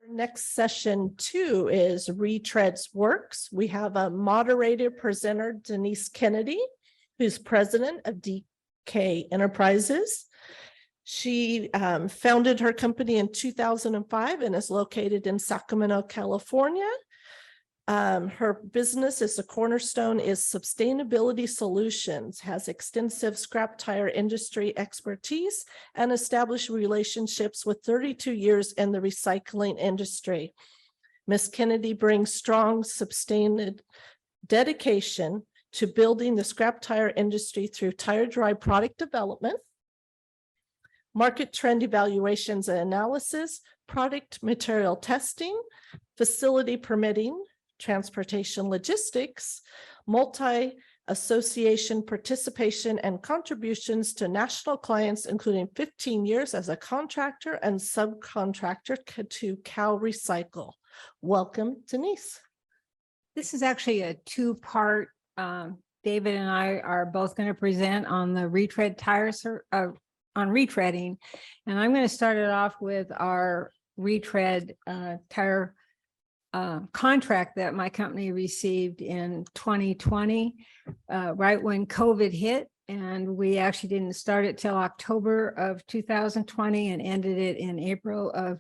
Next session 2 is Retreads Works. We have a moderator presenter, Denise Kennedy, who's president of DK Enterprises. She founded her company in 2005 and is located in Sacramento, California. Her business is the cornerstone is sustainability solutions, has extensive scrap tire industry expertise and established relationships with 32 years in the recycling industry. Ms. Kennedy brings strong, sustained dedication to building the scrap tire industry through tire dry product development, market trend evaluations and analysis, product material testing, facility permitting, transportation logistics, multi-association participation and contributions to national clients, including 15 years as a contractor and subcontractor to CalRecycle. Welcome, Denise. This is actually a two-part. David and I are both going to present on the retread tires, on retreading, and I'm going to start it off with our retread tire contract that my company received in 2020, right when COVID hit, and we actually didn't start it till October of 2020 and ended it in April of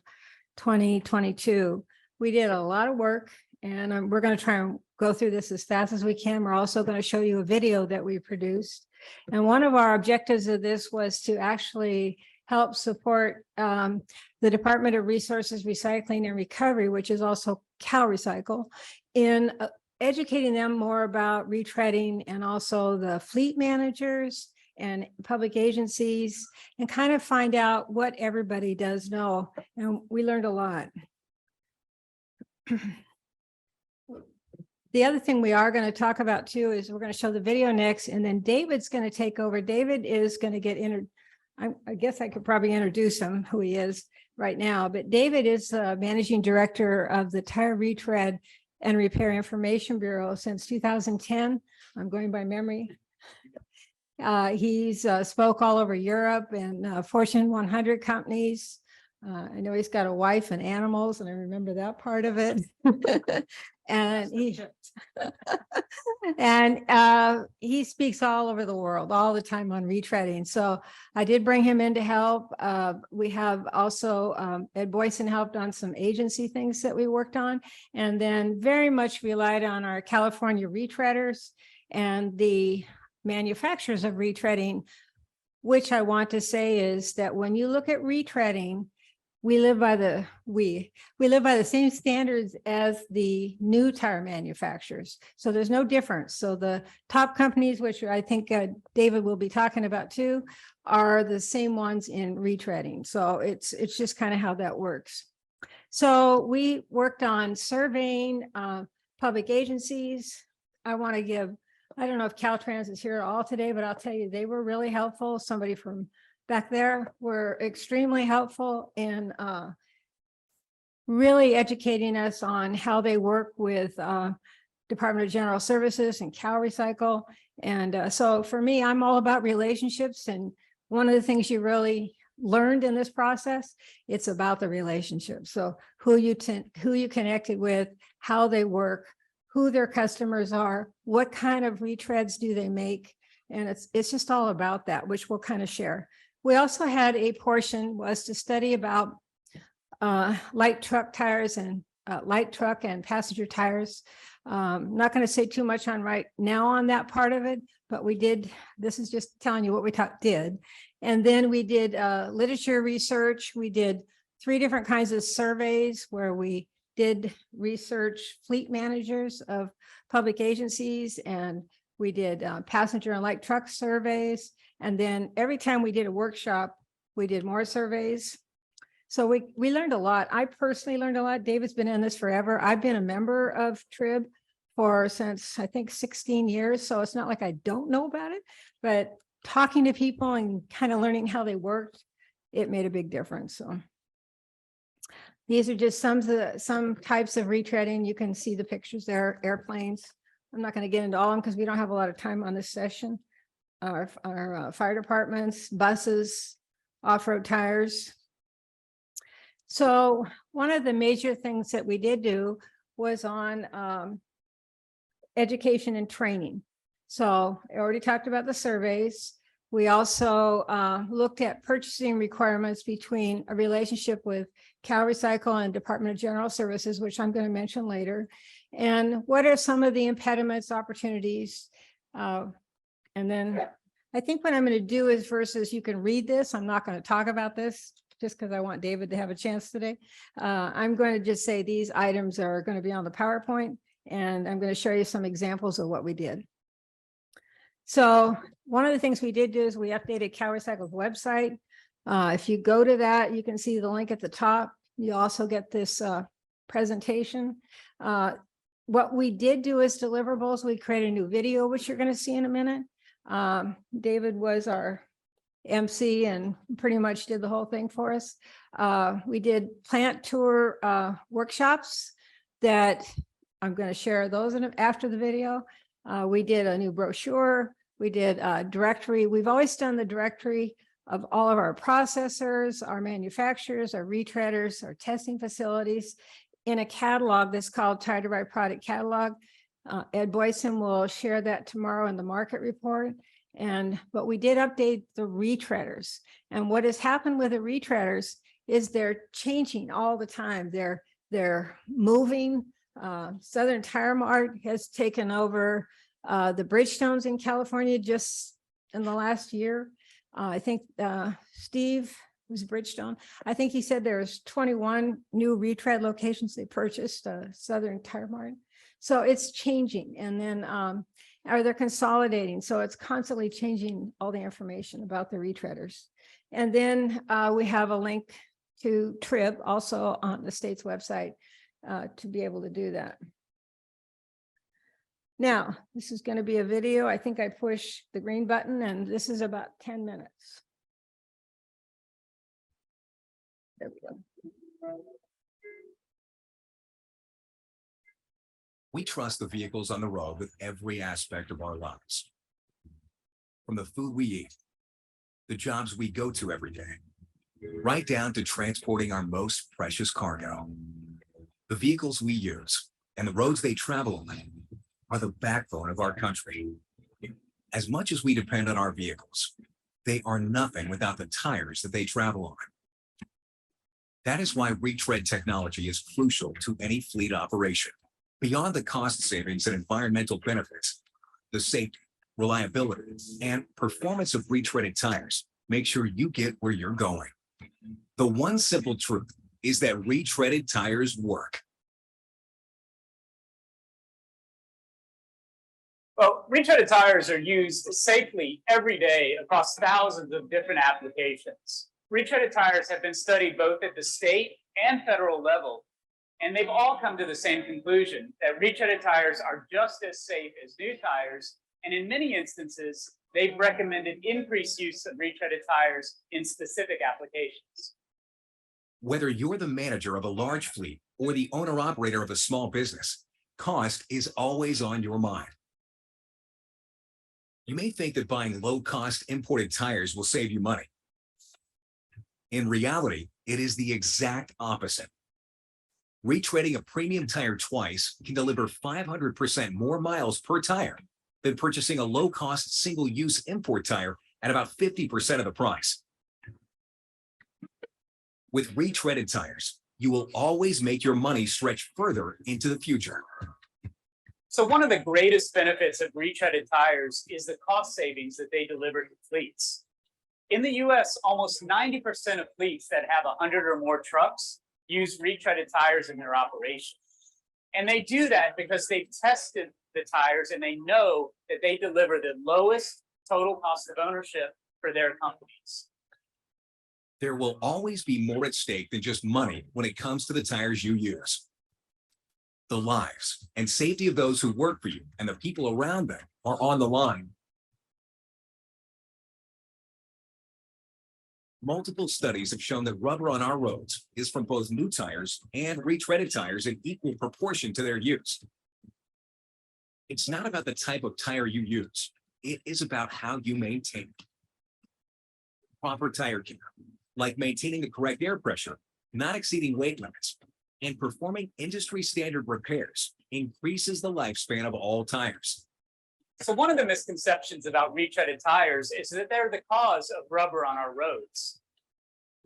2022. We did a lot of work, and we're going to try and go through this as fast as we can. We're also going to show you a video that we produced, and one of our objectives of this was to actually help support the Department of Resources, Recycling and Recovery, which is also CalRecycle, in educating them more about retreading, and also the fleet managers and public agencies, and kind of find out what everybody does know. And we learned a lot. The other thing we are going to talk about too is we're going to show the video next, and then David's going to take over. David is going to get I guess I could probably introduce him, who he is right now, but David is managing director of the Tire Retread and Repair Information Bureau since 2010. I'm going by memory. He's spoke all over Europe and Fortune 100 companies. I know he's got a wife and animals, and I remember that part of it. And he speaks all over the world all the time on retreading. So I did bring him in to help. We have also Ed Boyson helped on some agency things that we worked on, and then very much relied on our California retreaders and the manufacturers of retreading, which I want to say is that when you look at retreading, we live by the same standards as the new tire manufacturers. So there's no difference. So the top companies, which I think David will be talking about too, are the same ones in retreading. So it's just kind of how that works. So we worked on surveying public agencies. I don't know if Caltrans is here at all today, but I'll tell you, they were really helpful. Somebody from back there were extremely helpful in really educating us on how they work with Department of General Services and CalRecycle. And so for me, I'm all about relationships. And one of the things you really learned in this process, it's about the relationships. So who you connected with, how they work, who their customers are, what kind of retreads do they make. And it's just all about that, which we'll kind of share. We also had a portion was to study about light truck tires and light truck and passenger tires. I'm not going to say too much on right now on that part of it, but we did. This is just telling you what we did. And then we did literature research. We did 3 different kinds of surveys where we did research fleet managers of public agencies, and we did passenger and light truck surveys. And then every time we did a workshop, we did more surveys. So we learned a lot. I personally learned a lot. David's been in this forever. I've been a member of TRIB since I think 16 years. So it's not like I don't know about it, but talking to people and kind of learning how they worked, it made a big difference. So these are just some types of retreading. You can see the pictures there, airplanes. I'm not going to get into all of them because we don't have a lot of time on this session. Our fire departments, buses, off-road tires. So one of the major things that we did do was on education and training. So I already talked about the surveys. We also looked at purchasing requirements between a relationship with CalRecycle and Department of General Services, which I'm going to mention later. And what are some of the impediments, opportunities? And then I think what I'm going to do is versus you can read this. I'm not going to talk about this just because I want David to have a chance today. I'm going to just say these items are going to be on the PowerPoint, and I'm going to show you some examples of what we did. So one of the things we did do is we updated CalRecycle's website. If you go to that, you can see the link at the top. You also get this presentation. What we did do as deliverables, we created a new video, which you're going to see in a minute. David was our MC and pretty much did the whole thing for us. We did plant tour workshops that I'm going to share those after the video. We did a new brochure. We did a directory. We've always done the directory of all of our processors, our manufacturers, our retreaders, our testing facilities in a catalog that's called Tire to Ride Product Catalog. Ed Boyson will share that tomorrow in the market report. But we did update the retreaders. And what has happened with the retreaders is they're changing all the time. They're moving. Southern Tire Mart has taken over the Bridgestones in California just in the last year. I think Steve was Bridgestone. I think he said there's 21 new retread locations they purchased, Southern Tire Mart. So it's changing, and then or they're consolidating. So it's constantly changing all the information about the retreaders. And then we have a link to TRIB also on the state's website to be able to do that. Now, this is going to be a video. I think I push the green button, and this is about 10 minutes. There we go. We trust the vehicles on the road with every aspect of our lives. From the food we eat, the jobs we go to every day, right down to transporting our most precious cargo. The vehicles we use and the roads they travel on are the backbone of our country. As much as we depend on our vehicles, they are nothing without the tires that they travel on. That is why retread technology is crucial to any fleet operation. Beyond the cost savings and environmental benefits, the safety, reliability, and performance of retreaded tires make sure you get where you're going. The one simple truth is that retreaded tires work. Well, retreaded tires are used safely every day across thousands of different applications. Retreaded tires have been studied both at the state and federal level, and they've all come to the same conclusion that retreaded tires are just as safe as new tires, and in many instances, they've recommended increased use of retreaded tires in specific applications. Whether you're the manager of a large fleet or the owner-operator of a small business, cost is always on your mind. You may think that buying low-cost imported tires will save you money. In reality, it is the exact opposite. Retreading a premium tire twice can deliver 500% more miles per tire than purchasing a low-cost single-use import tire at about 50% of the price. With retreaded tires, you will always make your money stretch further into the future. So one of the greatest benefits of retreaded tires is the cost savings that they deliver to fleets. In the US, almost 90% of fleets that have 100 or more trucks use retreaded tires in their operation. And they do that because they've tested the tires and they know that they deliver the lowest total cost of ownership for their companies. There will always be more at stake than just money when it comes to the tires you use. The lives and safety of those who work for you and the people around them are on the line. Multiple studies have shown that rubber on our roads is from both new tires and retreaded tires in equal proportion to their use. It's not about the type of tire you use. It is about how you maintain it. Proper tire care, like maintaining the correct air pressure, not exceeding weight limits, and performing industry standard repairs increases the lifespan of all tires. So one of the misconceptions about retreaded tires is that they're the cause of rubber on our roads.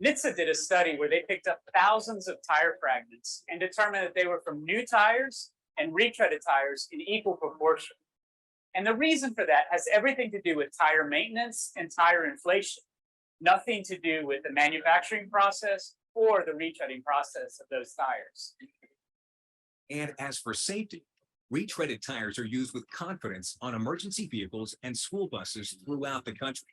NHTSA did a study where they picked up thousands of tire fragments and determined that they were from new tires and retreaded tires in equal proportion. And the reason for that has everything to do with tire maintenance and tire inflation, nothing to do with the manufacturing process or the retreading process of those tires. And as for safety, retreaded tires are used with confidence on emergency vehicles and school buses throughout the country.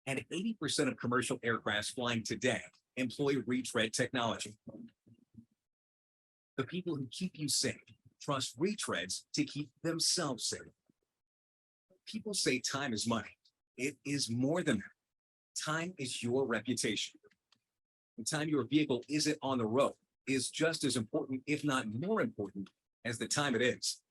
And 80% of commercial aircrafts flying today employ retread technology. The people who keep you safe trust retreads to keep themselves safe. People say time is money. It is more than that. Time is your reputation. The time your vehicle isn't on the road is just as important, if not more important, as the time it is.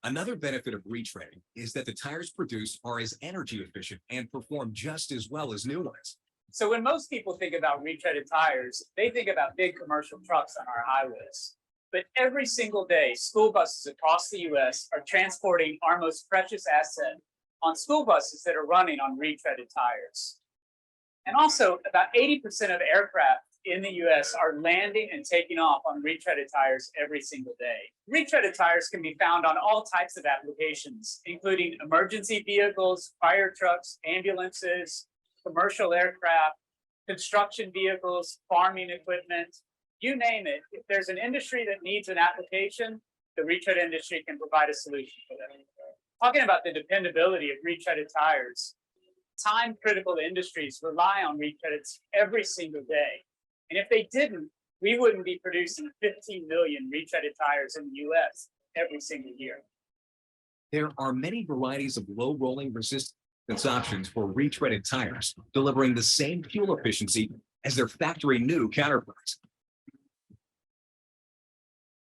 Another benefit of retreading is that the tires produced are as energy efficient and perform just as well as new ones. So when most people think about retreaded tires, they think about big commercial trucks on our highways. But every single day, school buses across the US are transporting our most precious asset on school buses that are running on retreaded tires. And also, about 80% of aircraft in the US are landing and taking off on retreaded tires every single day. Retreaded tires can be found on all types of applications, including emergency vehicles, fire trucks, ambulances, commercial aircraft, construction vehicles, farming equipment, you name it. If there's an industry that needs an application, the retread industry can provide a solution for that. Talking about the dependability of retreaded tires, time-critical industries rely on retreaded every single day. And if they didn't, we wouldn't be producing 15 million retreaded tires in the US every single year. There are many varieties of low rolling resistance options for retreaded tires, delivering the same fuel efficiency as their factory new counterparts,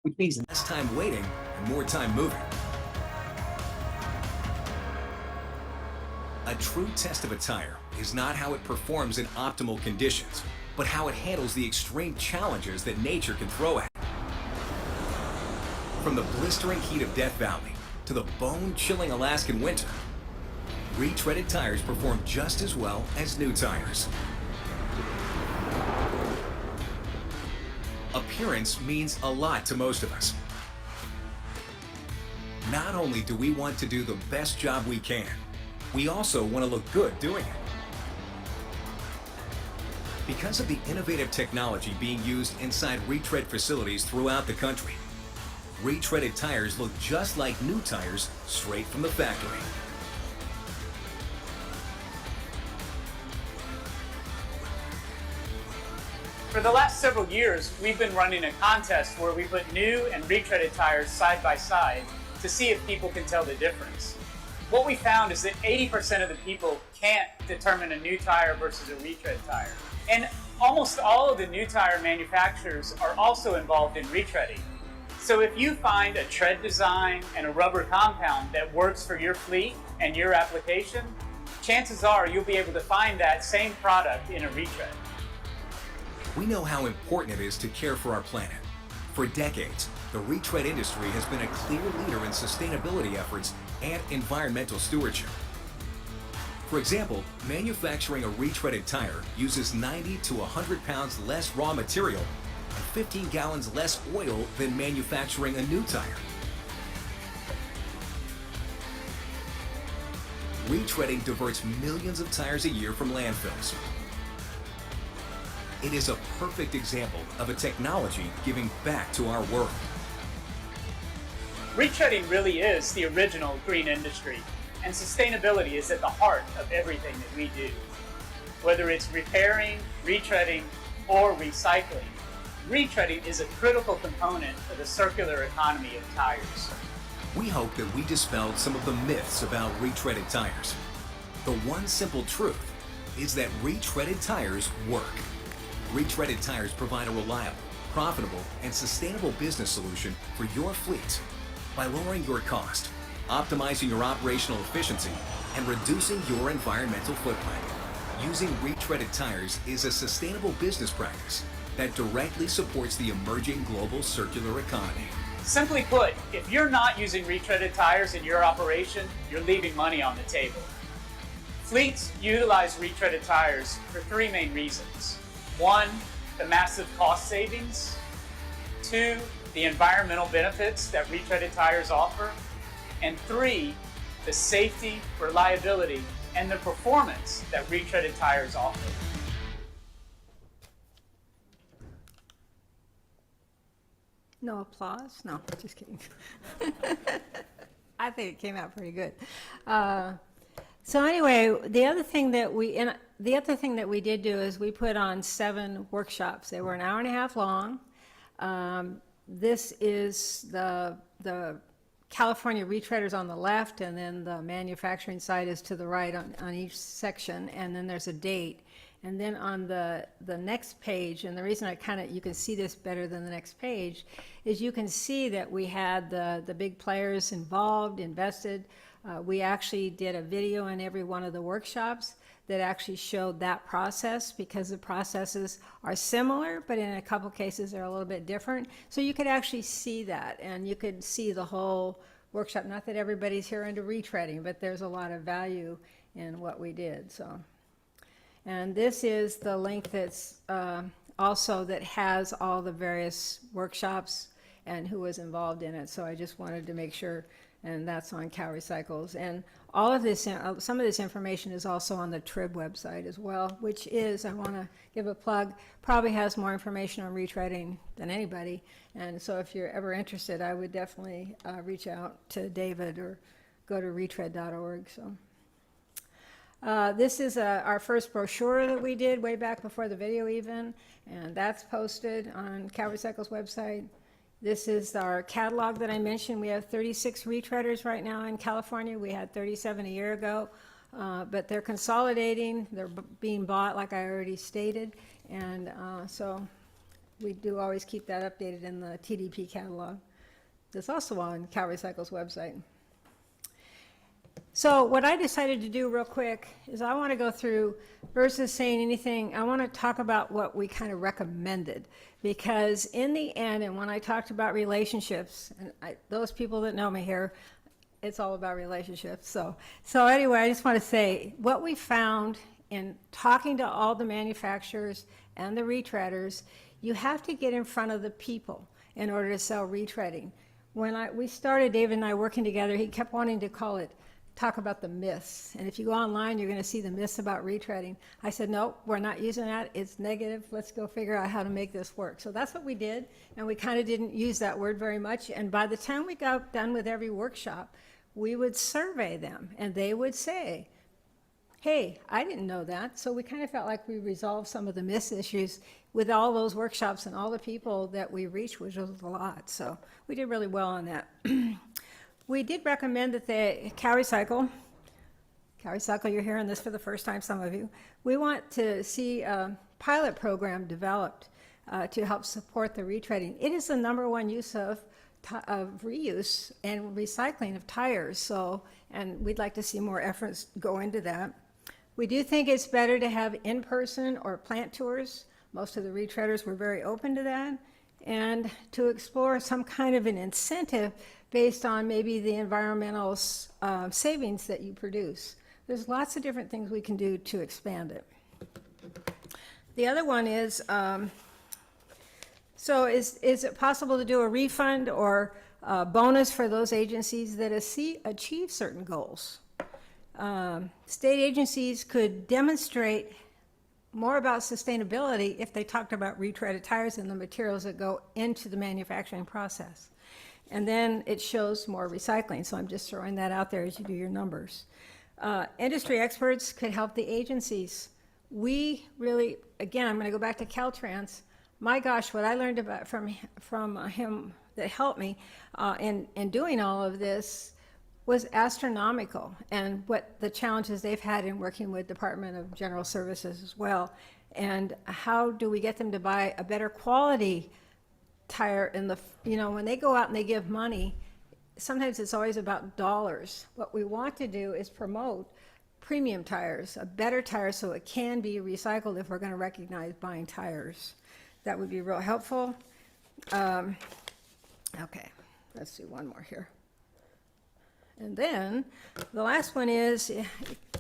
which means less time waiting and more time moving. A true test of a tire is not how it performs in optimal conditions, but how it handles the extreme challenges that nature can throw at it. From the blistering heat of Death Valley to the bone-chilling Alaskan winter, retreaded tires perform just as well as new tires. Appearance means a lot to most of us. Not only do we want to do the best job we can, we also want to look good doing it. Because of the innovative technology being used inside retread facilities throughout the country, retreaded tires look just like new tires straight from the factory. For the last several years, we've been running a contest where we put new and retreaded tires side by side to see if people can tell the difference. What we found is that 80% of the people can't determine a new tire versus a retread tire. And almost all of the new tire manufacturers are also involved in retreading. So if you find a tread design and a rubber compound that works for your fleet and your application, chances are you'll be able to find that same product in a retread. We know how important it is to care for our planet. For decades, the retread industry has been a clear leader in sustainability efforts and environmental stewardship. For example, manufacturing a retreaded tire uses 90 to 100 pounds less raw material and 15 gallons less oil than manufacturing a new tire. Retreading diverts millions of tires a year from landfills. It is a perfect example of a technology giving back to our world. Retreading really is the original green industry, and sustainability is at the heart of everything that we do. Whether it's repairing, retreading, or recycling, retreading is a critical component of the circular economy of tires. We hope that we dispelled some of the myths about retreaded tires. The one simple truth is that retreaded tires work. Retreaded tires provide a reliable, profitable, and sustainable business solution for your fleet by lowering your cost, optimizing your operational efficiency, and reducing your environmental footprint. Using retreaded tires is a sustainable business practice that directly supports the emerging global circular economy. Simply put, if you're not using retreaded tires in your operation, you're leaving money on the table. Fleets utilize retreaded tires for three main reasons. One, the massive cost savings. Two, the environmental benefits that retreaded tires offer. And three, the safety, reliability, and the performance that retreaded tires offer. No applause? No, just kidding. I think it came out pretty good. So anyway, the other thing that we did do is we put on 7 workshops. They were an hour and a half long. This is the California retreaders on the left, and then the manufacturing side is to the right on each section, and then there's a date. And then on the next page, and the reason you can see this better than the next page, is you can see that we had the big players involved, invested. We actually did a video in every one of the workshops that actually showed that process, because the processes are similar, but in a couple cases they're a little bit different. So you could actually see that, and you could see the whole workshop. Not that everybody's here into retreading, but there's a lot of value in what we did. So. And this is the link that's also that has all the various workshops and who was involved in it. So I just wanted to make sure, and that's on CalRecycles. And all of this, some of this information is also on the TRIB website as well, which is, I want to give a plug, probably has more information on retreading than anybody. And so if you're ever interested, I would definitely reach out to David or go to retread.org. So. This is our first brochure that we did way back before the video even, and that's posted on CalRecycle's website. This is our catalog that I mentioned. We have 36 retreaders right now in California. We had 37 a year ago, but they're consolidating. They're being bought, like I already stated, and so we do always keep that updated in the TDP catalog. That's also on CalRecycle's website. So what I decided to do real quick is I want to go through, versus saying anything, I want to talk about what we kind of recommended. Because in the end, and when I talked about relationships, and those people that know me here, it's all about relationships. So anyway, I just want to say what we found in talking to all the manufacturers and the retreaders, you have to get in front of the people in order to sell retreading. When we started, David and I working together, he kept wanting to talk about the myths. And if you go online, you're going to see the myths about retreading. I said, no, we're not using that. It's negative. Let's go figure out how to make this work. So that's what we did. And we kind of didn't use that word very much. And by the time we got done with every workshop, we would survey them and they would say, hey, I didn't know that. So we kind of felt like we resolved some of the myths issues with all those workshops and all the people that we reached, which was a lot. So we did really well on that. We did recommend that the CalRecycle, you're hearing this for the first time, some of you, we want to see a pilot program developed to help support the retreading. It is the #1 use of reuse and recycling of tires, so, and we'd like to see more efforts go into that. We do think it's better to have in-person or plant tours. Most of the retreaders were very open to that, and to explore some kind of an incentive based on maybe the environmental savings that you produce. There's lots of different things we can do to expand it. The other one is, so is it possible to do a refund or a bonus for those agencies that achieve certain goals? State agencies could demonstrate more about sustainability if they talked about retreaded tires and the materials that go into the manufacturing process. And then it shows more recycling. So I'm just throwing that out there as you do your numbers. Industry experts could help the agencies. We really, again, I'm going to go back to Caltrans. My gosh, what I learned about from him that helped me in doing all of this was astronomical, and what the challenges they've had in working with Department of General Services as well. And how do we get them to buy a better quality tire in the, when they go out and they give money, sometimes it's always about dollars. What we want to do is promote premium tires, a better tire so it can be recycled if we're going to recognize buying tires. that would be real helpful. Okay, let's do one more here. And then the last one is, it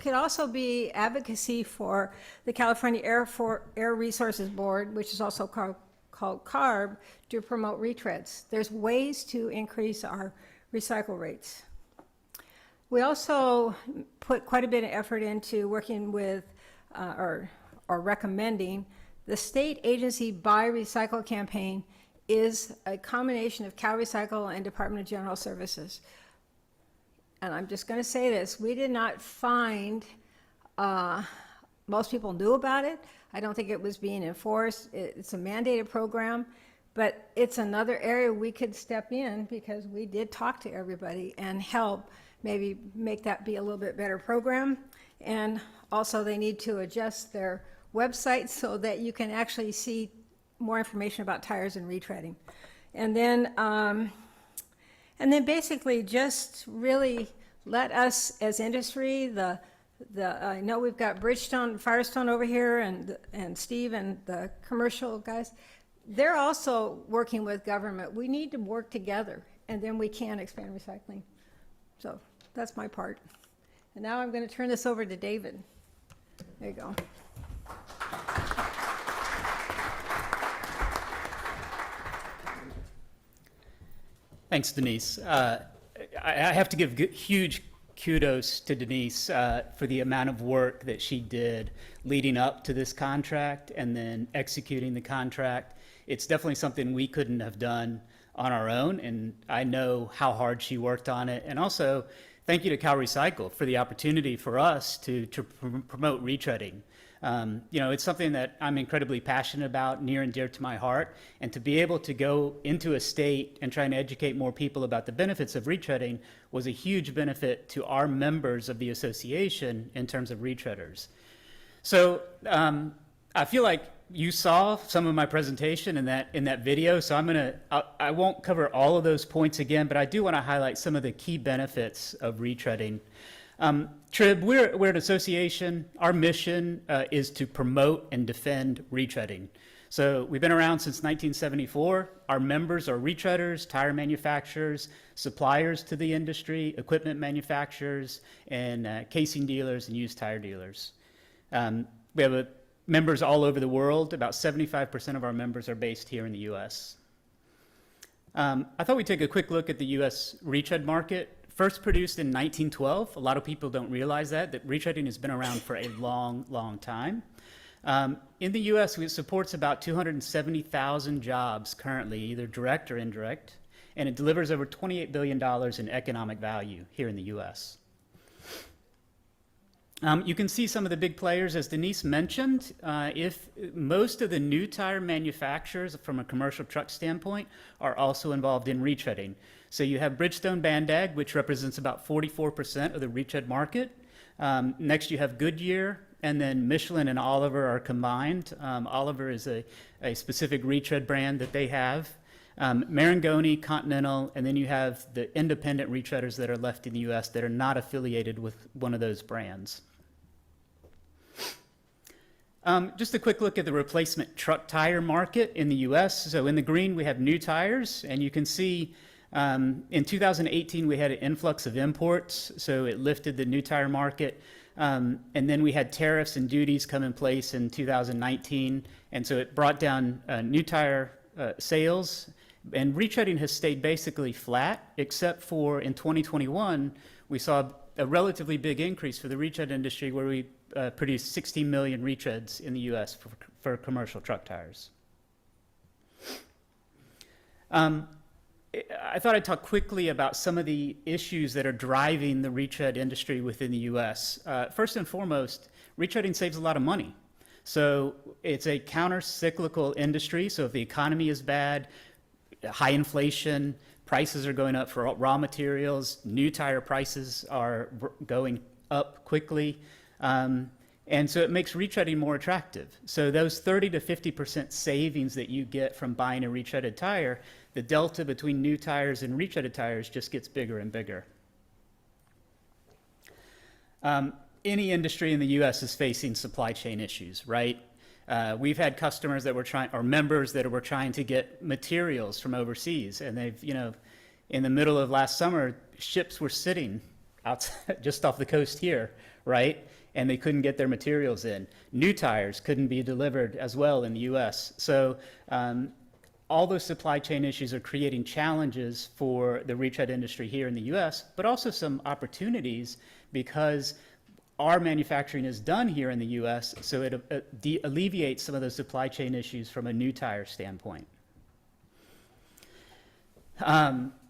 could also be advocacy for the California Air Resources Board, which is also called CARB, to promote retreads. There's ways to increase our recycle rates. We also put quite a bit of effort into working with or recommending the state agency Buy Recycle campaign is a combination of CalRecycle and Department of General Services. And I'm just going to say this, we did not find, most people knew about it. I don't think it was being enforced. It's a mandated program, but it's another area we could step in because we did talk to everybody and help maybe make that be a little bit better program. And also they need to adjust their website so that you can actually see more information about tires and retreading. And then basically just really let us as industry, I know we've got Bridgestone, Firestone over here and Steve and the commercial guys. They're also working with government. We need to work together and then we can expand recycling. So that's my part. And now I'm going to turn this over to David. There you go. Thanks, Denise. I have to give huge kudos to Denise for the amount of work that she did leading up to this contract and then executing the contract. It's definitely something we couldn't have done on our own, and I know how hard she worked on it. And also, thank you to CalRecycle for the opportunity for us to promote retreading. It's something that I'm incredibly passionate about, near and dear to my heart, and to be able to go into a state and try and educate more people about the benefits of retreading was a huge benefit to our members of the association in terms of retreaders. So I feel like you saw some of my presentation in that video, so I won't cover all of those points again, but I do want to highlight some of the key benefits of retreading. TRIB, we're an association. Our mission is to promote and defend retreading. So we've been around since 1974. Our members are retreaders, tire manufacturers, suppliers to the industry, equipment manufacturers, and casing dealers and used tire dealers. We have members all over the world. About 75% of our members are based here in the US. I thought we'd take a quick look at the US retread market. First produced in 1912. A lot of people don't realize that retreading has been around for a long, long time. In the US, it supports about 270,000 jobs currently, either direct or indirect, and it delivers over $28 billion in economic value here in the US. You can see some of the big players, as Denise mentioned. If most of the new tire manufacturers from a commercial truck standpoint are also involved in retreading. So you have Bridgestone Bandag, which represents about 44% of the retread market. Next you have Goodyear, and then Michelin and Oliver are combined. Oliver is a specific retread brand that they have. Marangoni, Continental, and then you have the independent retreaders that are left in the US that are not affiliated with one of those brands. Just a quick look at the replacement truck tire market in the US. So in the green, we have new tires, and you can see in 2018, we had an influx of imports, so it lifted the new tire market. And then we had tariffs and duties come in place in 2019, and so it brought down new tire sales. And retreading has stayed basically flat, except for in 2021, we saw a relatively big increase for the retread industry, where we produced 16 million retreads in the US for commercial truck tires. I thought I'd talk quickly about some of the issues that are driving the retread industry within the US. First and foremost, retreading saves a lot of money. So it's a counter-cyclical industry, so if the economy is bad, high inflation, prices are going up for raw materials, new tire prices are going up quickly, and so it makes retreading more attractive. So those 30 to 50% savings that you get from buying a retreaded tire, the delta between new tires and retreaded tires just gets bigger and bigger. Any industry in the US is facing supply chain issues, right? We've had customers that were trying, or members that were trying to get materials from overseas, and they've, in the middle of last summer, ships were sitting outside, just off the coast here, right? And they couldn't get their materials in. New tires couldn't be delivered as well in the US. So all those supply chain issues are creating challenges for the retread industry here in the US, but also some opportunities because our manufacturing is done here in the US, so it alleviates some of those supply chain issues from a new tire standpoint.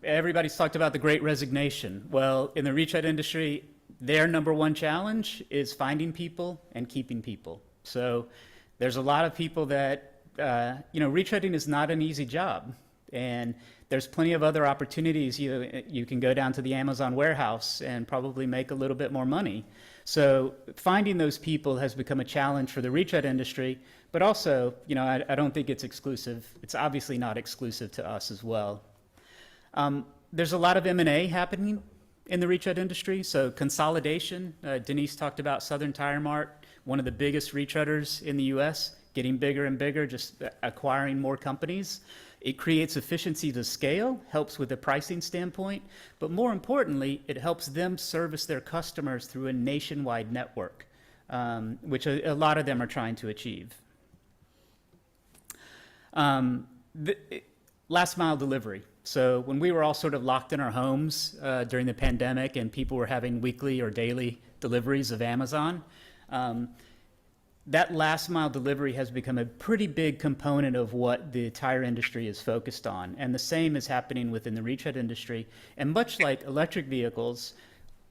Everybody's talked about the Great Resignation. Well, in the retread industry, their number one challenge is finding people and keeping people. So there's a lot of people that, retreading is not an easy job. And there's plenty of other opportunities. You can go down to the Amazon warehouse and probably make a little bit more money. So finding those people has become a challenge for the retread industry, but also, I don't think it's exclusive. It's obviously not exclusive to us as well. There's a lot of M&A happening in the retread industry. So consolidation, Denise talked about Southern Tire Mart, one of the biggest retreaders in the US, getting bigger and bigger, just acquiring more companies. It creates efficiency to scale, helps with the pricing standpoint, but more importantly, it helps them service their customers through a nationwide network, which a lot of them are trying to achieve. Last mile delivery. So when we were all sort of locked in our homes during the pandemic and people were having weekly or daily deliveries of Amazon, that last mile delivery has become a pretty big component of what the tire industry is focused on. And the same is happening within the retread industry. And much like electric vehicles,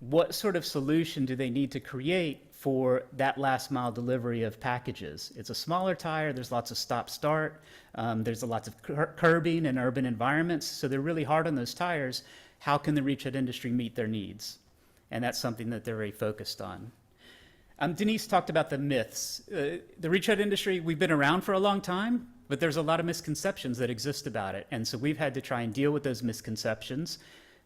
what sort of solution do they need to create for that last mile delivery of packages? It's a smaller tire, there's lots of stop-start, there's lots of curbing in urban environments, so they're really hard on those tires. How can the retread industry meet their needs? And that's something that they're very focused on. Denise talked about the myths. The retread industry, we've been around for a long time, but there's a lot of misconceptions that exist about it. And so we've had to try and deal with those misconceptions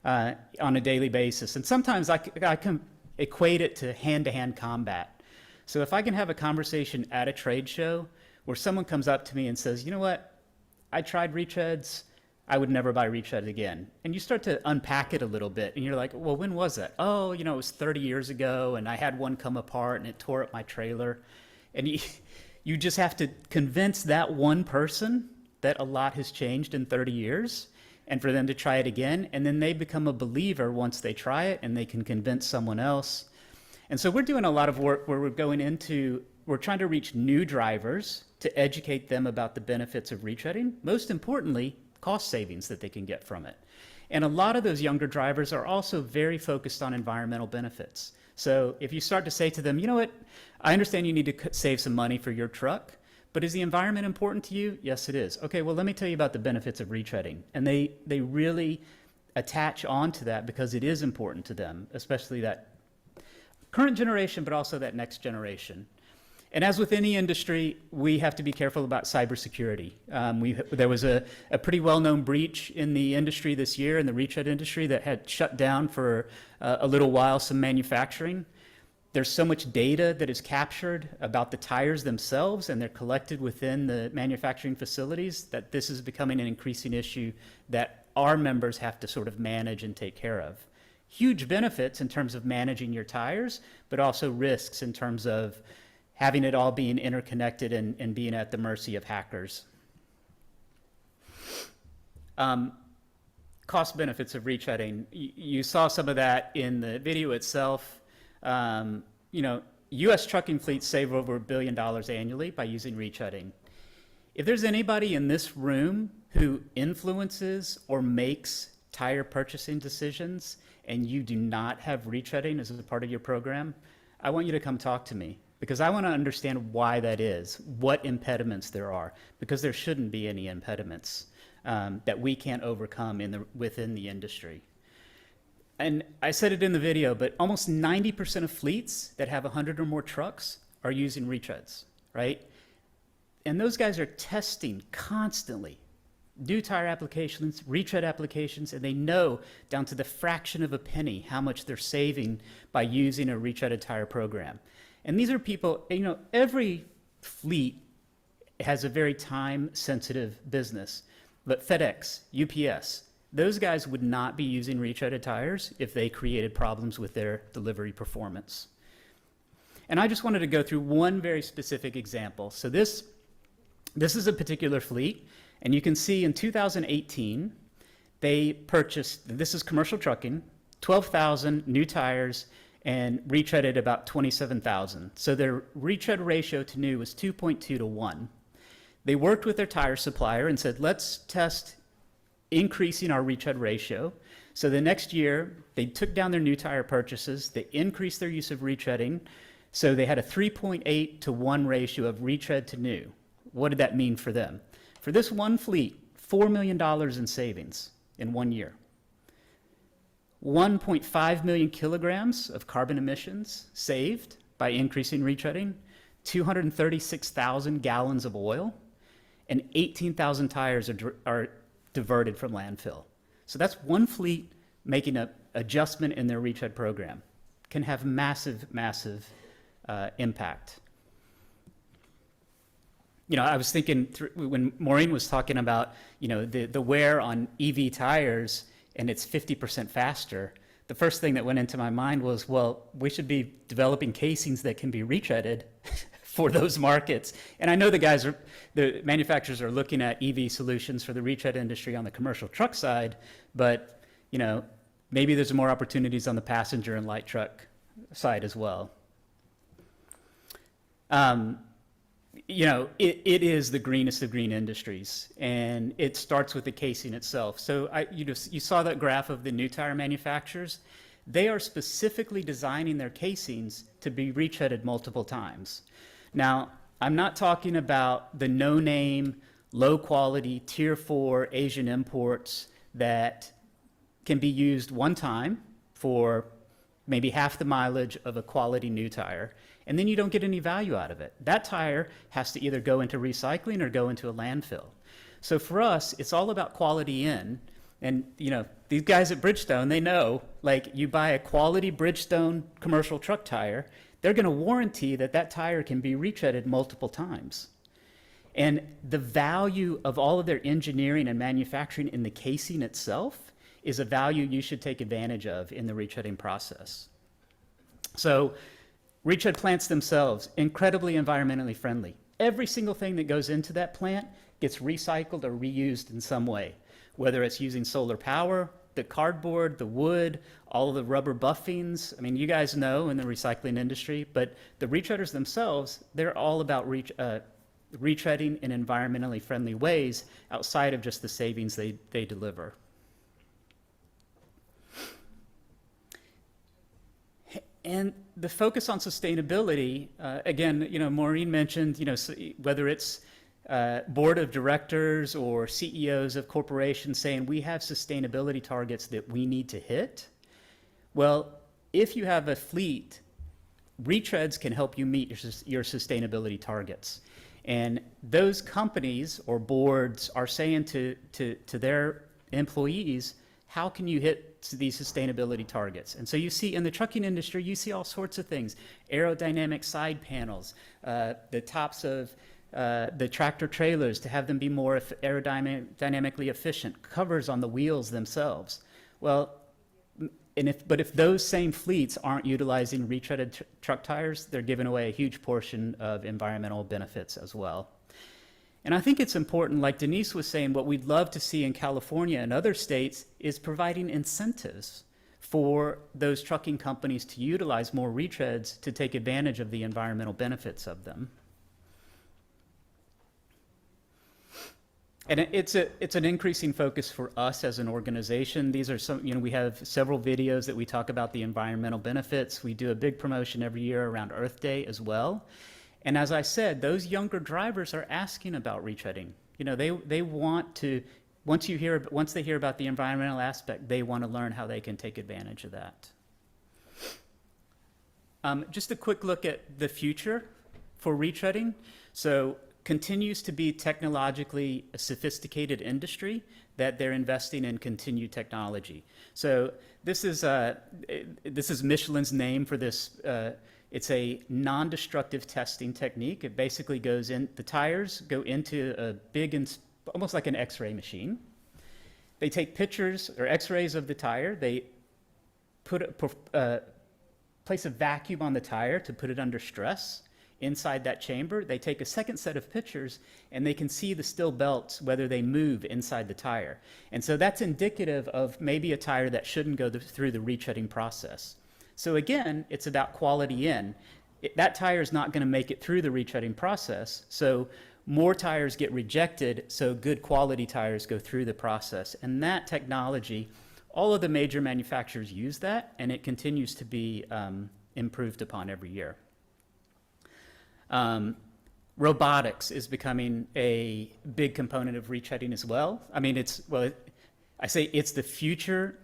on a daily basis. And sometimes I can equate it to hand-to-hand combat. So if I can have a conversation at a trade show where someone comes up to me and says, you know what, I tried retreads, I would never buy retread again. And you start to unpack it a little bit and you're like, well, when was that? Oh, it was 30 years ago and I had one come apart and it tore up my trailer. And you just have to convince that one person that a lot has changed in 30 years and for them to try it again. And then they become a believer once they try it and they can convince someone else. And so we're doing a lot of work where we're trying to reach new drivers to educate them about the benefits of retreading. Most importantly, cost savings that they can get from it. And a lot of those younger drivers are also very focused on environmental benefits. So if you start to say to them, you know what, I understand you need to save some money for your truck, but is the environment important to you? Yes, it is. Okay, well, let me tell you about the benefits of retreading. And they really attach on to that because it is important to them, especially that current generation, but also that next generation. And as with any industry, we have to be careful about cybersecurity. There was a pretty well-known breach in the industry this year, in the retread industry, that had shut down for a little while some manufacturing. There's so much data that is captured about the tires themselves, and they're collected within the manufacturing facilities, that this is becoming an increasing issue that our members have to sort of manage and take care of. Huge benefits in terms of managing your tires, but also risks in terms of having it all being interconnected and being at the mercy of hackers. Cost benefits of retreading. You saw some of that in the video itself. US trucking fleets save over $1 billion annually by using retreading. If there's anybody in this room who influences or makes tire purchasing decisions and you do not have retreading as a part of your program, I want you to come talk to me, because I want to understand why that is, what impediments there are, because there shouldn't be any impediments that we can't overcome within the industry. And I said it in the video, but almost 90% of fleets that have 100 or more trucks are using retreads, right? And those guys are testing constantly new tire applications, retread applications, and they know down to the fraction of a penny how much they're saving by using a retreaded tire program. And these are people, every fleet has a very time-sensitive business. But FedEx, UPS, those guys would not be using retreaded tires if they created problems with their delivery performance. And I just wanted to go through one very specific example. So this is a particular fleet, and you can see in 2018, they purchased, this is commercial trucking, 12,000 new tires and retreaded about 27,000. So their retread ratio to new was 2.2 to 1. They worked with their tire supplier and said, let's test increasing our retread ratio. So the next year, they took down their new tire purchases, they increased their use of retreading, so they had a 3.8 to 1 ratio of retread to new. What did that mean for them? For this one fleet, $4 million in savings in 1 year. 1.5 million kilograms of carbon emissions saved by increasing retreading, 236,000 gallons of oil, and 18,000 tires are diverted from landfill. So that's one fleet making an adjustment in their retread program. Can have massive, massive impact. You know, I was thinking when Maureen was talking about, you know, the wear on EV tires and it's 50% faster, the first thing that went into my mind was, well, we should be developing casings that can be retreaded for those markets. And I know the manufacturers are looking at EV solutions for the retread industry on the commercial truck side, but, you know, maybe there's more opportunities on the passenger and light truck side as well. You know, it is the greenest of green industries, and it starts with the casing itself. So you saw that graph of the new tire manufacturers. They are specifically designing their casings to be retreaded multiple times. Now, I'm not talking about the no-name, low-quality, Tier 4 Asian imports that can be used one time for maybe half the mileage of a quality new tire, and then you don't get any value out of it. That tire has to either go into recycling or go into a landfill. So for us, it's all about quality in, and you know, these guys at Bridgestone, they know, like, you buy a quality Bridgestone commercial truck tire, they're gonna warranty that that tire can be retreaded multiple times. And the value of all of their engineering and manufacturing in the casing itself is a value you should take advantage of in the retreading process. So retread plants themselves, incredibly environmentally friendly. Every single thing that goes into that plant gets recycled or reused in some way, whether it's using solar power, the cardboard, the wood, all of the rubber buffings. I mean, you guys know in the recycling industry, but the retreaders themselves, they're all about retreading in environmentally friendly ways outside of just the savings they deliver. And the focus on sustainability, again, you know, Maureen mentioned, you know, whether it's board of directors or CEOs of corporations saying we have sustainability targets that we need to hit. Well, if you have a fleet, retreads can help you meet your sustainability targets. And those companies or boards are saying to their employees, how can you hit these sustainability targets? And so you see in the trucking industry, you see all sorts of things, aerodynamic side panels, the tops of the tractor trailers to have them be more aerodynamically efficient, covers on the wheels themselves. Well, but if those same fleets aren't utilizing retreaded truck tires, they're giving away a huge portion of environmental benefits as well. And I think it's important, like Denise was saying, what we'd love to see in California and other states is providing incentives for those trucking companies to utilize more retreads to take advantage of the environmental benefits of them. And it's an increasing focus for us as an organization. These are some, you know, we have several videos that we talk about the environmental benefits. We do a big promotion every year around Earth Day as well. And as I said, those younger drivers are asking about retreading. You know, they want to, once they hear about the environmental aspect, they want to learn how they can take advantage of that. Just a quick look at the future for retreading. So continues to be technologically a sophisticated industry that they're investing in continued technology. So this is Michelin's name for this It's a non-destructive testing technique. It basically goes in, the tires go into a big, almost like an X-ray machine. They take pictures or X-rays of the tire. They place a vacuum on the tire to put it under stress. Inside that chamber, they take a second set of pictures and they can see the steel belts, whether they move inside the tire. And so that's indicative of maybe a tire that shouldn't go through the retreading process. So again, it's about quality in. That tire is not going to make it through the retreading process. So more tires get rejected, so good quality tires go through the process. And that technology, all of the major manufacturers use that, and it continues to be improved upon every year. Robotics is becoming a big component of retreading as well. I mean, I say it's the future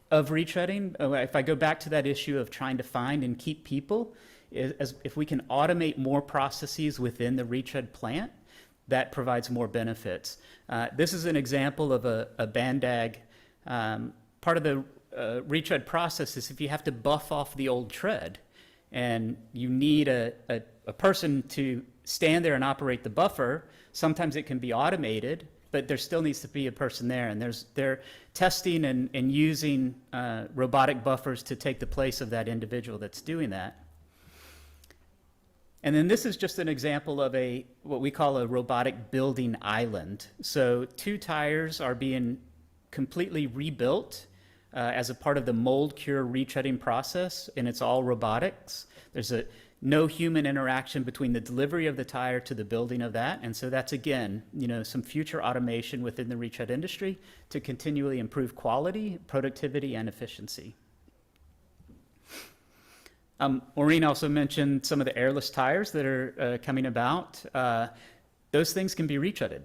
of retreading. If I go back to that issue of trying to find and keep people, if we can automate more processes within the retread plant, that provides more benefits. This is an example of a bandag. Part of the retread process is if you have to buff off the old tread, and you need a person to stand there and operate the buffer. Sometimes it can be automated, but there still needs to be a person there. And they're testing and using robotic buffers to take the place of that individual that's doing that. And then this is just an example of what we call a robotic building island. So 2 tires are being completely rebuilt as a part of the mold cure retreading process, and it's all robotics. There's no human interaction between the delivery of the tire to the building of that. And so that's, again, some future automation within the retread industry to continually improve quality, productivity, and efficiency. Maureen also mentioned some of the airless tires that are coming about. Those things can be retreaded.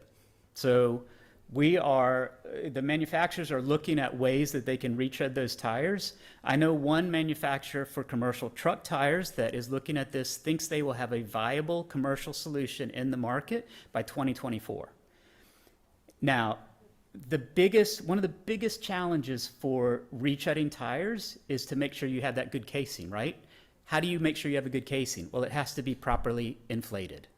So the manufacturers are looking at ways that they can retread those tires. I know one manufacturer for commercial truck tires that is looking at this thinks they will have a viable commercial solution in the market by 2024. Now, one of the biggest challenges for retreading tires is to make sure you have that good casing, right? How do you make sure you have a good casing? Well, it has to be properly inflated.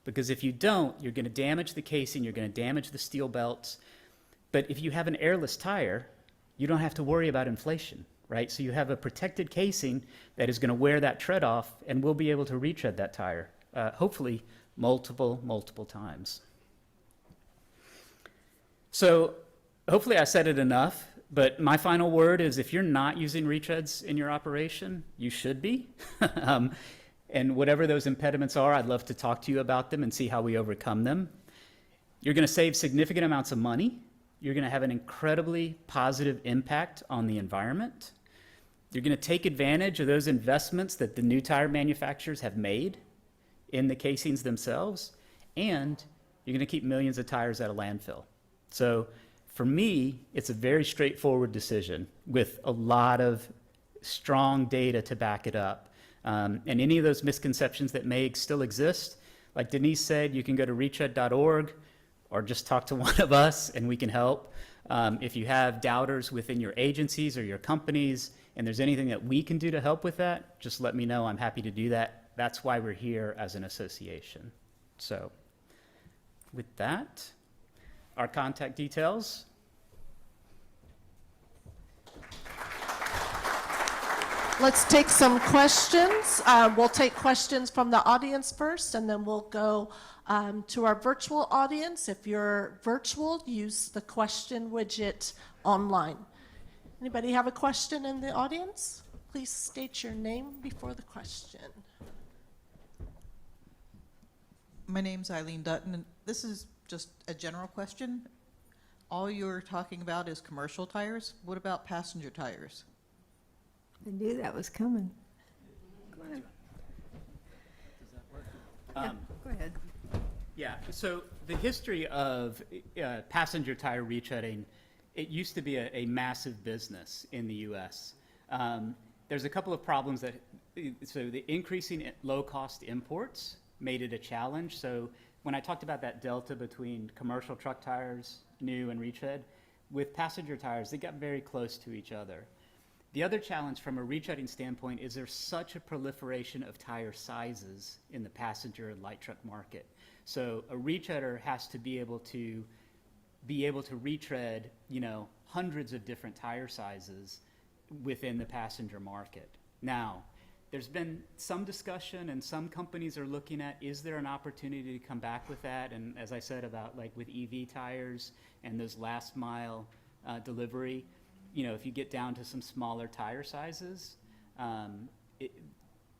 Because if you don't, you're going to damage the casing, you're going to damage the steel belts. But if you have an airless tire, you don't have to worry about inflation, right? So you have a protected casing that is going to wear that tread off, and we'll be able to retread that tire, hopefully multiple times. So hopefully I said it enough, but my final word is if you're not using retreads in your operation, you should be. And whatever those impediments are, I'd love to talk to you about them and see how we overcome them. You're going to save significant amounts of money. You're going to have an incredibly positive impact on the environment. You're going to take advantage of those investments that the new tire manufacturers have made in the casings themselves, and you're going to keep millions of tires at a landfill. So for me, it's a very straightforward decision with a lot of strong data to back it up. And any of those misconceptions that may still exist, like Denise said, you can go to retread.org or just talk to one of us and we can help. If you have doubters within your agencies or your companies and there's anything that we can do to help with that, just let me know. I'm happy to do that. That's why we're here as an association. So with that, our contact details. Let's take some questions. We'll take questions from the audience first, and then we'll go to our virtual audience. If you're virtual, use the question widget online. Anybody have a question in the audience? Please state your name before the question. My name's Eileen Dutton, and this is just a general question. All you're talking about is commercial tires. What about passenger tires? I knew that was coming. Go ahead. Go ahead. Yeah, so the history of passenger tire retreading, it used to be a massive business in the US. There's a couple of problems so the increasing low-cost imports made it a challenge. So when I talked about that delta between commercial truck tires, new and retread, with passenger tires, they got very close to each other. The other challenge from a retreading standpoint is there's such a proliferation of tire sizes in the passenger and light truck market. So a retreader has to be able to retread, hundreds of different tire sizes within the passenger market. Now, there's been some discussion and some companies are looking at, is there an opportunity to come back with that? And as I said about like with EV tires and those last mile delivery, if you get down to some smaller tire sizes,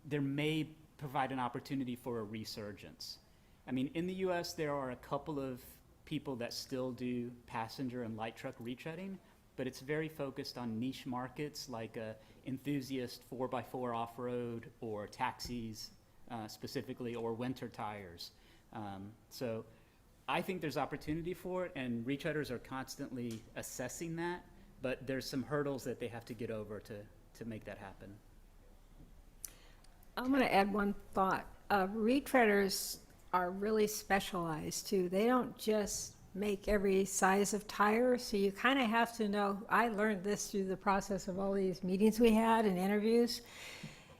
there may provide an opportunity for a resurgence. I mean, in the US, there are a couple of people that still do passenger and light truck retreading, but it's very focused on niche markets like enthusiast 4x4 off-road or taxis specifically, or winter tires. So I think there's opportunity for it, and retreaders are constantly assessing that, but there's some hurdles that they have to get over to make that happen. I'm going to add one thought. Retreaders are really specialized too. They don't just make every size of tire, so you kind of have to know. I learned this through the process of all these meetings we had and interviews.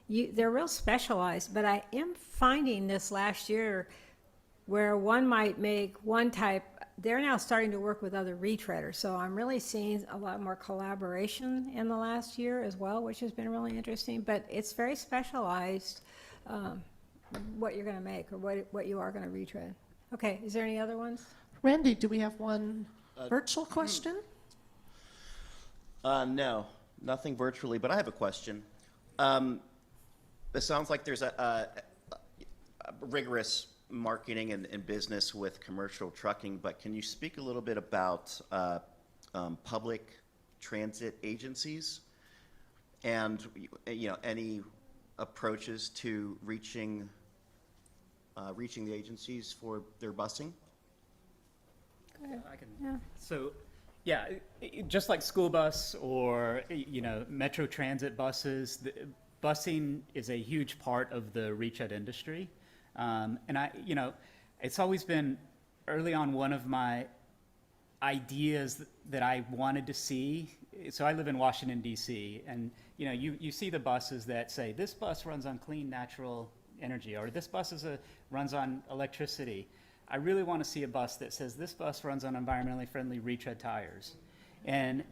They're real specialized, but I am finding this last year where one might make one type, they're now starting to work with other retreaders. So I'm really seeing a lot more collaboration in the last year as well, which has been really interesting, but it's very specialized, what you're going to make or what you are going to retread. Okay, is there any other ones? Randy, do we have one virtual question? No, nothing virtually, but I have a question. It sounds like there's a rigorous marketing and business with commercial trucking, but can you speak a little bit about public transit agencies and any approaches to reaching the agencies for their busing? I can. Yeah. So, yeah, just like school bus or metro transit buses, busing is a huge part of the retread industry, and it's always been early on one of my ideas that I wanted to see. So I live in Washington D.C., and you see the buses that say this bus runs on clean natural energy, or this bus runs on electricity. I really want to see a bus that says this bus runs on environmentally friendly retread tires. And,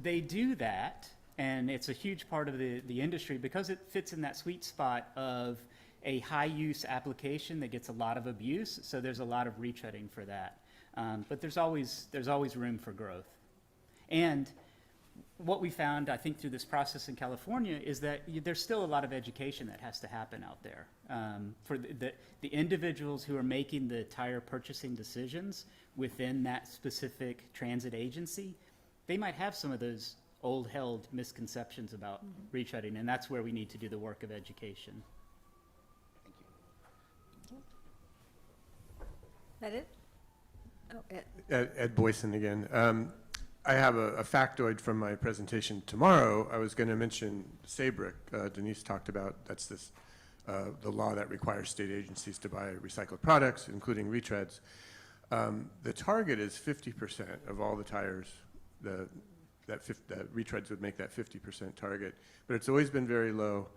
they do that, and it's a huge part of the industry because it fits in that sweet spot of a high-use application that gets a lot of abuse, so there's a lot of retreading for that. But there's always room for growth. And what we found, I think, through this process in California is that there's still a lot of education that has to happen out there. For the individuals who are making the tire purchasing decisions within that specific transit agency, they might have some of those old held misconceptions about retreading, and that's where we need to do the work of education. That it? Oh, Ed. Ed Boyson again. I have a factoid from my presentation tomorrow. I was going to mention SABRIC. Denise talked about that's the law that requires state agencies to buy recycled products, including retreads. The target is 50% of all the tires. That retreads would make that 50% target, but it's always been very low.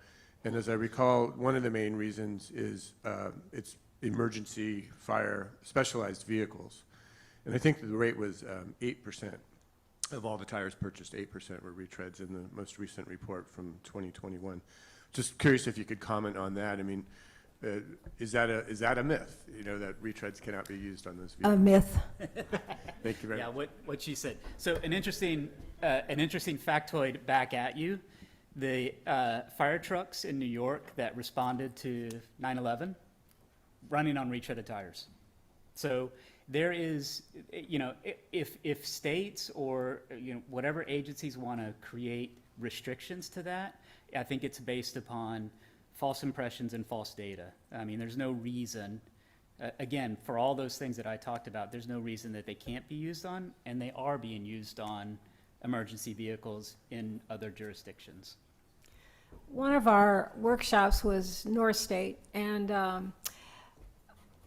And as I recall, one of the main reasons is it's emergency fire specialized vehicles. And I think the rate was 8%. Of all the tires purchased, 8% were retreads in the most recent report from 2021. Just curious if you could comment on that. I mean, is that a myth? That retreads cannot be used on those vehicles. A myth. Thank you very much. Yeah, what she said. So an interesting factoid back at you. The fire trucks in New York that responded to 9/11 running on retreaded tires. So there is, if states or whatever agencies want to create restrictions to that, I think it's based upon false impressions and false data. I mean, there's no reason, again, for all those things that I talked about, there's no reason that they can't be used on, and they are being used on emergency vehicles in other jurisdictions. One of our workshops was North State, and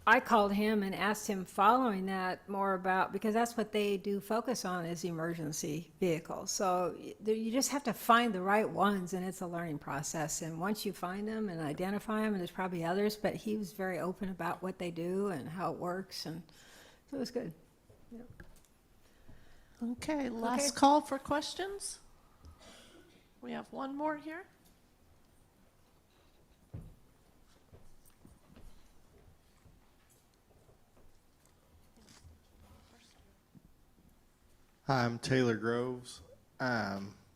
I called him and asked him following that more about, because that's what they do focus on is emergency vehicles. So you just have to find the right ones, and it's a learning process. And once you find them and identify them, and there's probably others, but he was very open about what they do and how it works, and so it was good. Okay, last Okay. call for questions. We have one more here. Hi, I'm Taylor Groves.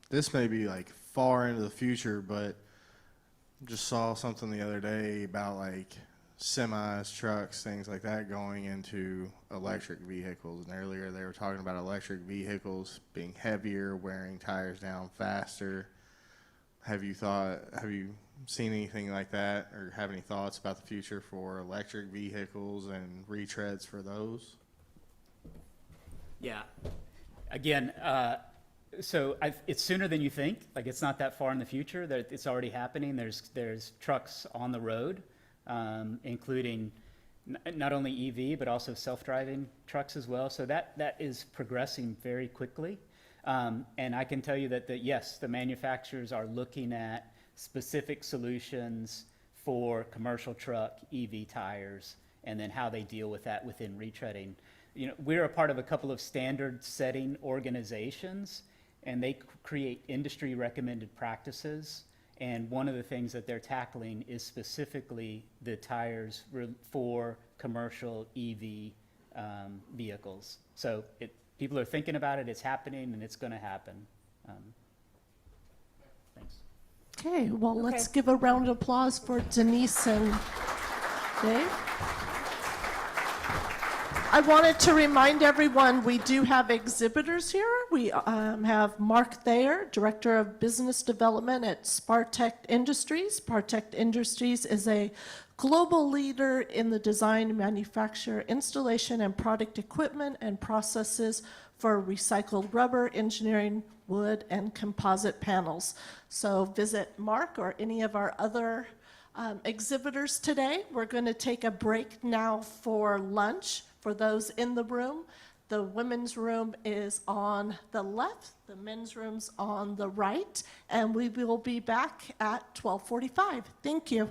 This may be like far into the future, but just saw something the other day about like semis, trucks, things like that going into electric vehicles. And earlier they were talking about electric vehicles being heavier, wearing tires down faster. Have you seen anything like that, or have any thoughts about the future for electric vehicles and retreads for those? Yeah. Again, it's sooner than you think. Like, it's not that far in the future. That it's already happening. There's trucks on the road, including not only EV but also self-driving trucks as well. So that is progressing very quickly. And I can tell you that the manufacturers are looking at specific solutions for commercial truck EV tires, and then how they deal with that within retreading. You know, we're a part of a couple of standard setting organizations, and they create industry recommended practices. And one of the things that they're tackling is specifically the tires for commercial EV vehicles. So people are thinking about it, it's happening, and it's going to happen. Thanks. Okay, well, let's Okay. give a round of applause for Denise and Dave. I wanted to remind everyone, we do have exhibitors here. We have Mark Thayer, Director of Business Development at Spartech Industries. Spartech Industries is a global leader in the design, manufacture, installation, and product equipment and processes for recycled rubber, engineering, wood, and composite panels. So visit Mark or any of our other exhibitors today. We're going to take a break now for lunch. For those in the room, the women's room is on the left, the men's room's on the right, and we will be back at 12:45. Thank you.